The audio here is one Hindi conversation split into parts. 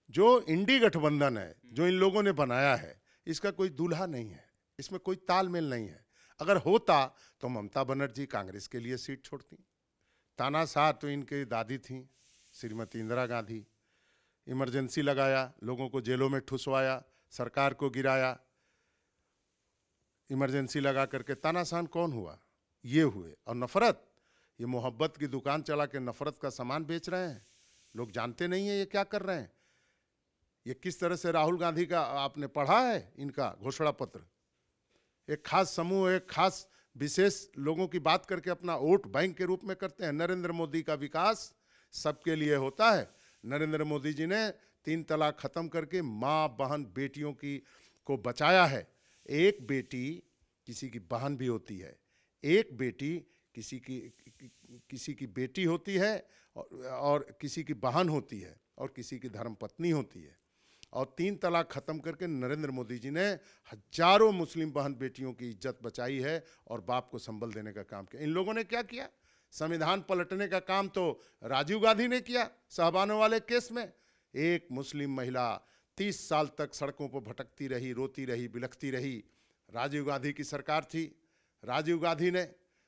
जो इंडी गठबंधन है, जो इन लोगों ने बनाया है, इसका कोई दूल्हा नहीं है, इसमें कोई तालमेल नहीं है। अगर होता तो ममता बनर्जी कांग्रेस के लिए सीट छोड़ती। तानाशाह तो इनके दादी थी, श्रीमती इंदिरा गांधी। इमरजेंसी लगाया, लोगों को जेलों में ठुसवाया, सरकार को गिराया। इमरजेंसी लगा करके तानाशाह कौन हुआ? ये हुए। और नफरत, ये मोहब्बत की दुकान चला के नफरत का सामान बेच रहे हैं। लोग जानते नहीं है ये क्या कर रहे हैं। ये किस तरह से राहुल गांधी का आपने पढ़ा है, इनका घोषणा पत्र? एक खास समूह, एक खास विशेष लोगों की बात करके अपना वोट बैंक के रूप में करते हैं। नरेंद्र मोदी का विकास सबके लिए होता है। नरेंद्र मोदी जी ने 3 तलाक खत्म करके माँ बहन बेटियों की को बचाया है। एक बेटी किसी की बहन भी होती है, एक बेटी किसी की बेटी होती है, और किसी की बहन होती है, और किसी की धर्मपत्नी होती है। और 3 तलाक खत्म करके नरेंद्र मोदी जी ने हजारों मुस्लिम बहन बेटियों की इज्जत बचाई है और बाप को संबल देने का काम किया। इन लोगों ने क्या किया? संविधान पलटने का काम तो राजीव गांधी ने किया साहबानों वाले केस में। एक मुस्लिम महिला 30 साल तक सड़कों पर भटकती रही, रोती रही, बिलखती रही। राजीव गांधी की सरकार थी। राजीव गांधी ने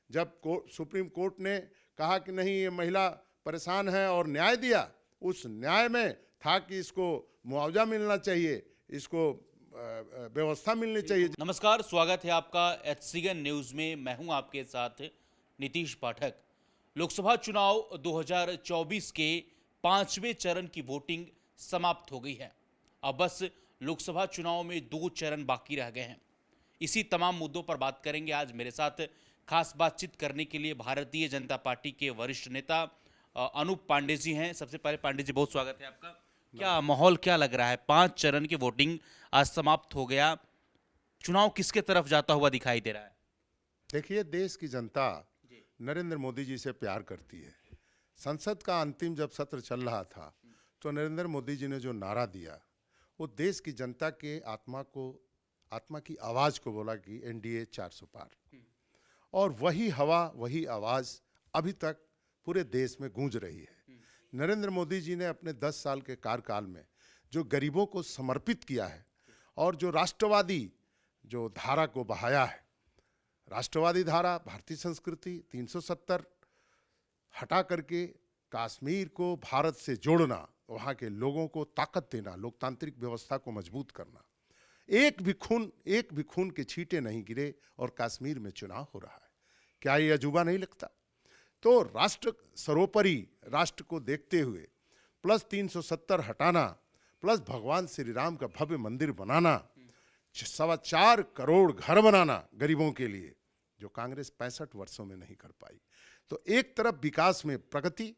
जब सुप्रीम कोर्ट ने कहा कि नहीं ये महिला परेशान है और न्याय दिया, उस न्याय में था कि इसको मुआवजा मिलना चाहिए, इसको व्यवस्था मिलनी चाहिए। नमस्कार, स्वागत है आपका HCN न्यूज़ में। मैं हूं आपके साथ नीतीश पाठक। लोकसभा चुनाव 2024 के 5वें चरण की वोटिंग समाप्त हो गई है। अब बस लोकसभा चुनाव में 2 चरण बाकी रह गए हैं। इसी तमाम मुद्दों पर बात करेंगे। आज मेरे साथ खास बातचीत करने के लिए भारतीय जनता पार्टी के वरिष्ठ नेता अनूप पांडे जी हैं। सबसे पहले पांडे जी, बहुत स्वागत है आपका। क्या माहौल क्या लग रहा है? 5 चरण की वोटिंग आज समाप्त हो गया। चुनाव किसके तरफ जाता हुआ दिखाई दे रहा है? देखिए, देश की जनता नरेंद्र मोदी जी से प्यार करती है। संसद का अंतिम जब सत्र चल रहा था तो नरेंद्र मोदी जी ने जो नारा दिया, वो देश की जनता के आत्मा की आवाज़ को बोला कि NDA 400 पार। और वही हवा, वही आवाज़ अभी तक पूरे देश में गूंज रही है। नरेंद्र मोदी जी ने अपने 10 साल के कार्यकाल में जो गरीबों को समर्पित किया है और जो राष्ट्रवादी जो धारा को बहाया है, राष्ट्रवादी धारा, भारतीय संस्कृति 370 हटा करके कश्मीर को भारत से जोड़ना, वहाँ के लोगों को ताकत देना, लोकतांत्रिक व्यवस्था को मजबूत करना। एक भी खून के छींटे नहीं गिरे और कश्मीर में चुनाव हो रहा है। क्या ये अजूबा नहीं लगता? तो राष्ट्र सर्वोपरि, राष्ट्र को देखते हुए प्लस 370 हटाना, प्लस भगवान श्री राम का भव्य मंदिर बनाना, 4.25 करोड़ घर बनाना गरीबों के लिए, जो कांग्रेस 65 वर्षों में नहीं कर पाई। तो एक तरफ विकास में प्रगति,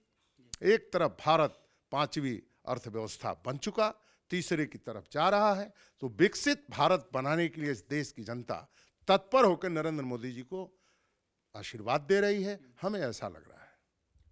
एक तरफ भारत 5वीं अर्थव्यवस्था बन चुका, तीसरे की तरफ जा रहा है। तो विकसित भारत बनाने के लिए इस देश की जनता तत्पर होकर नरेंद्र मोदी जी को आशीर्वाद दे रही है। हमें ऐसा लग रहा है।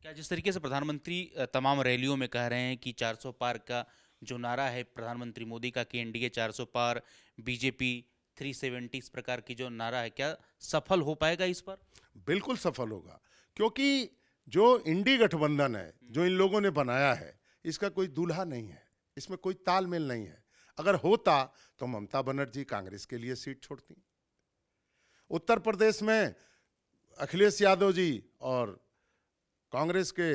क्या जिस तरीके से प्रधानमंत्री तमाम रैलियों में कह रहे हैं कि 400 पार का जो नारा है प्रधानमंत्री मोदी का कि NDA 400 पार, BJP 370, इस प्रकार की जो नारा है, क्या सफल हो पाएगा इस पर? बिल्कुल सफल होगा, क्योंकि जो इंडी गठबंधन है, जो इन लोगों ने बनाया है, इसका कोई दूल्हा नहीं है, इसमें कोई तालमेल नहीं है। अगर होता तो ममता बनर्जी कांग्रेस के लिए सीट छोड़ती। उत्तर प्रदेश में अखिलेश यादव जी और कांग्रेस के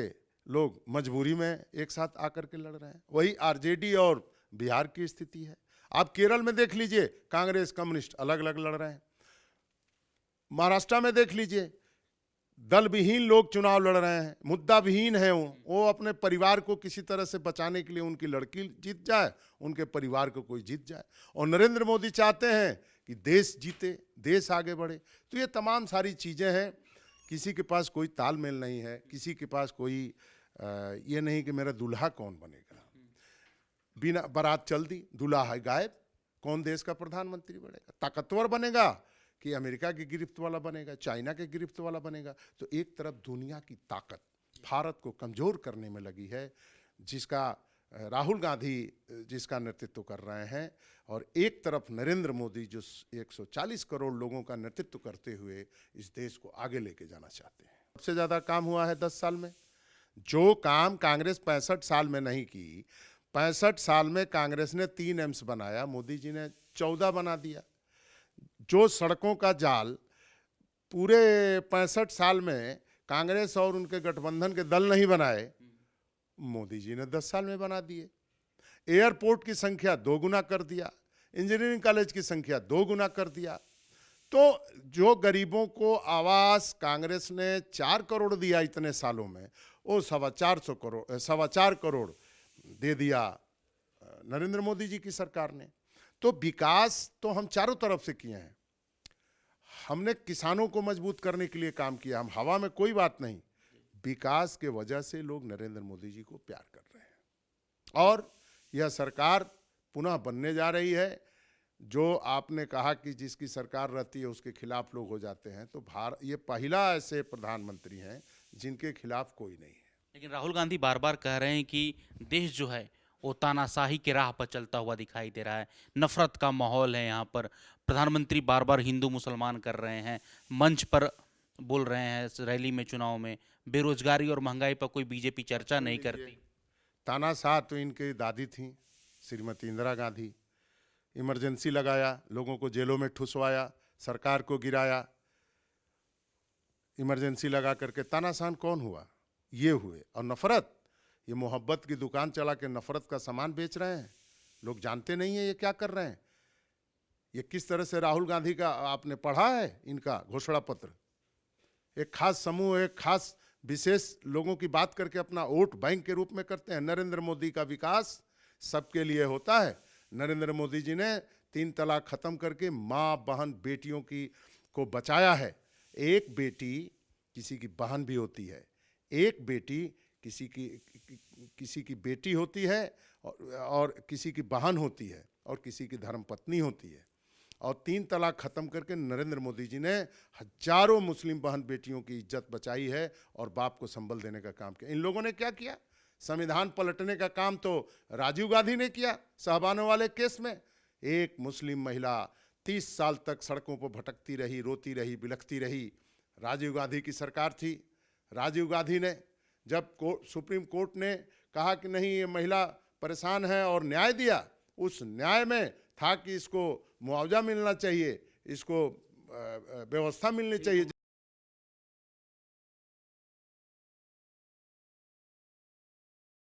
लोग मजबूरी में एक साथ आकर के लड़ रहे हैं। वही RJD और बिहार की स्थिति है। आप केरल में देख लीजिए, कांग्रेस कम्युनिस्ट अलग अलग लड़ रहे हैं। महाराष्ट्र में देख लीजिए, दल विहीन लोग चुनाव लड़ रहे हैं, मुद्दा विहीन है। वो अपने परिवार को किसी तरह से बचाने के लिए, उनकी लड़की जीत जाए, उनके परिवार को कोई जीत जाए। और नरेंद्र मोदी चाहते हैं कि देश जीते, देश आगे बढ़े। तो ये तमाम सारी चीज़ें हैं। किसी के पास कोई तालमेल नहीं है, किसी के पास कोई ये नहीं कि मेरा दूल्हा कौन बनेगा। बिना बारात चल दी, दूल्हा है गायब। कौन देश का प्रधानमंत्री बनेगा? ताकतवर बनेगा कि अमेरिका की गिरफ्त वाला बनेगा, चाइना के गिरफ्त वाला बनेगा? तो एक तरफ दुनिया की ताकत भारत को कमज़ोर करने में लगी है, जिसका राहुल गांधी जिसका नेतृत्व कर रहे हैं, और एक तरफ नरेंद्र मोदी जो 140 करोड़ लोगों का नेतृत्व करते हुए इस देश को आगे लेके जाना चाहते हैं। सबसे ज़्यादा काम हुआ है 10 साल में। जो काम कांग्रेस 65 साल में नहीं की, 65 साल में कांग्रेस ने 3 एम्स बनाया, मोदी जी ने 14 बना दिया। जो सड़कों का जाल पूरे 65 साल में कांग्रेस और उनके गठबंधन के दल नहीं बनाए, मोदी जी ने 10 साल में बना दिए। एयरपोर्ट की संख्या 2 गुना कर दिया, इंजीनियरिंग कॉलेज की संख्या 2 गुना कर दिया। तो जो गरीबों को आवास कांग्रेस ने 4 करोड़ दिया इतने सालों में, वो 4.25 करोड़ दे दिया नरेंद्र मोदी जी की सरकार ने। तो विकास तो हम चारों तरफ से किए हैं। हमने किसानों को मजबूत करने के लिए काम किया, हम हवा में कोई बात नहीं। विकास के वजह से लोग नरेंद्र मोदी जी को प्यार कर रहे हैं और यह सरकार पुनः बनने जा रही है। जो आपने कहा कि जिसकी सरकार रहती है उसके खिलाफ लोग हो जाते हैं, तो ये पहला ऐसे प्रधानमंत्री हैं जिनके खिलाफ कोई नहीं है। लेकिन राहुल गांधी बार बार कह रहे हैं कि देश जो है वो तानाशाही के राह पर चलता हुआ दिखाई दे रहा है, नफरत का माहौल है यहाँ पर। प्रधानमंत्री बार बार हिंदू मुसलमान कर रहे हैं, मंच पर बोल रहे हैं रैली में, चुनाव में। बेरोजगारी और महंगाई पर कोई बीजेपी चर्चा नहीं करती। तानाशाह तो इनकी दादी थी, श्रीमती इंदिरा गांधी। इमरजेंसी लगाया, लोगों को जेलों में ठुसवाया, सरकार को गिराया। इमरजेंसी लगा करके तानाशाह कौन हुआ? ये हुए। और नफरत, ये मोहब्बत की दुकान चला के नफरत का सामान बेच रहे हैं। लोग जानते नहीं है ये क्या कर रहे हैं। ये किस तरह से राहुल गांधी का आपने पढ़ा है इनका घोषणा पत्र? एक खास समूह, एक खास विशेष लोगों की बात करके अपना वोट बैंक के रूप में करते हैं। नरेंद्र मोदी का विकास सबके लिए होता है। नरेंद्र मोदी जी ने 3 तलाक खत्म करके माँ बहन बेटियों को बचाया है। एक बेटी किसी की बहन भी होती है, एक बेटी किसी की बेटी होती है और किसी की बहन होती है और किसी की धर्मपत्नी होती है। और 3 तलाक खत्म करके नरेंद्र मोदी जी ने हजारों मुस्लिम बहन बेटियों की इज्जत बचाई है और बाप को संबल देने का काम किया। इन लोगों ने क्या किया? संविधान पलटने का काम तो राजीव गांधी ने किया साहबानों वाले केस में। एक मुस्लिम महिला 30 साल तक सड़कों पर भटकती रही, रोती रही, बिलखती रही। राजीव गांधी की सरकार थी। राजीव गांधी ने जब सुप्रीम कोर्ट ने कहा कि नहीं ये महिला परेशान है और न्याय दिया, उस न्याय में था कि इसको मुआवजा मिलना चाहिए, इसको व्यवस्था मिलनी चाहिए।